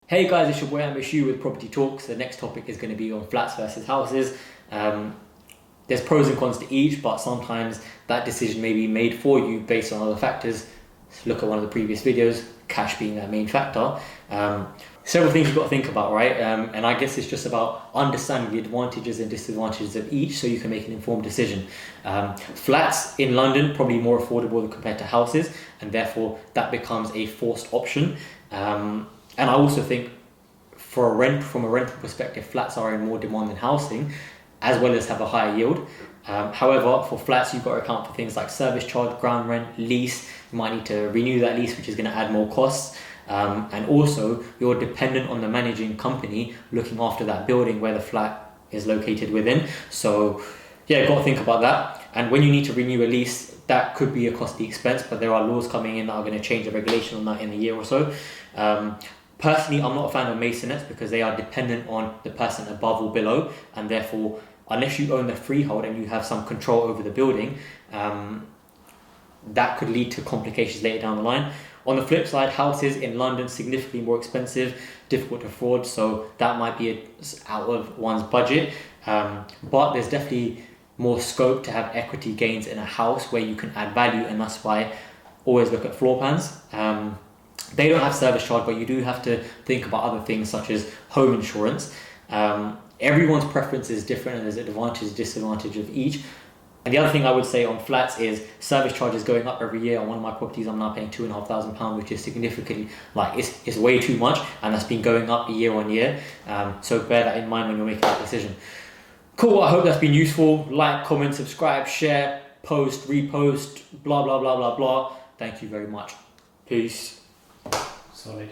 Hey guys, it's your boy AmishYou with Property Talks. The next topic is going to be on flats versus houses. There's pros and cons to each, but sometimes that decision may be made for you based on other factors. Let's look at one of the previous videos, cash being that main factor. Several things you've got to think about, right? And I guess it's just about understanding the advantages and disadvantages of each so you can make an informed decision. Flats in London, probably more affordable compared to houses, and therefore that becomes a forced option. And I also think from a rental perspective, flats are in more demand than housing, as well as have a higher yield. However, for flats, you've got to account for things like service charge, ground rent, lease. You might need to renew that lease, which is going to add more costs. And also, you're dependent on the managing company looking after that building where the flat is located within. So yeah, you've got to think about that. And when you need to renew a lease, that could be a costly expense, but there are laws coming in that are going to change the regulation on that in a year or so. Personally, I'm not a fan of maisonettes because they are dependent on the person above or below, and therefore, unless you own the freehold and you have some control over the building, that could lead to complications later down the line. On the flip side, houses in London significantly more expensive, difficult to afford, so that might be out of one's budget. But there's definitely more scope to have equity gains in a house where you can add value, and that's why I always look at floor plans. They don't have service charge, but you do have to think about other things such as home insurance. Everyone's preference is different, and there's advantage, disadvantage of each. And the other thing I would say on flats is service charge is going up every year. On one of my properties, I'm now paying £2,500, which is significantly, it's way too much, and that's been going up year on year. So bear that in mind when you're making that decision. Cool, I hope that's been useful. Like, comment, subscribe, share, post, repost, blah, blah, blah, blah, blah. Thank you very much. Peace. Solid.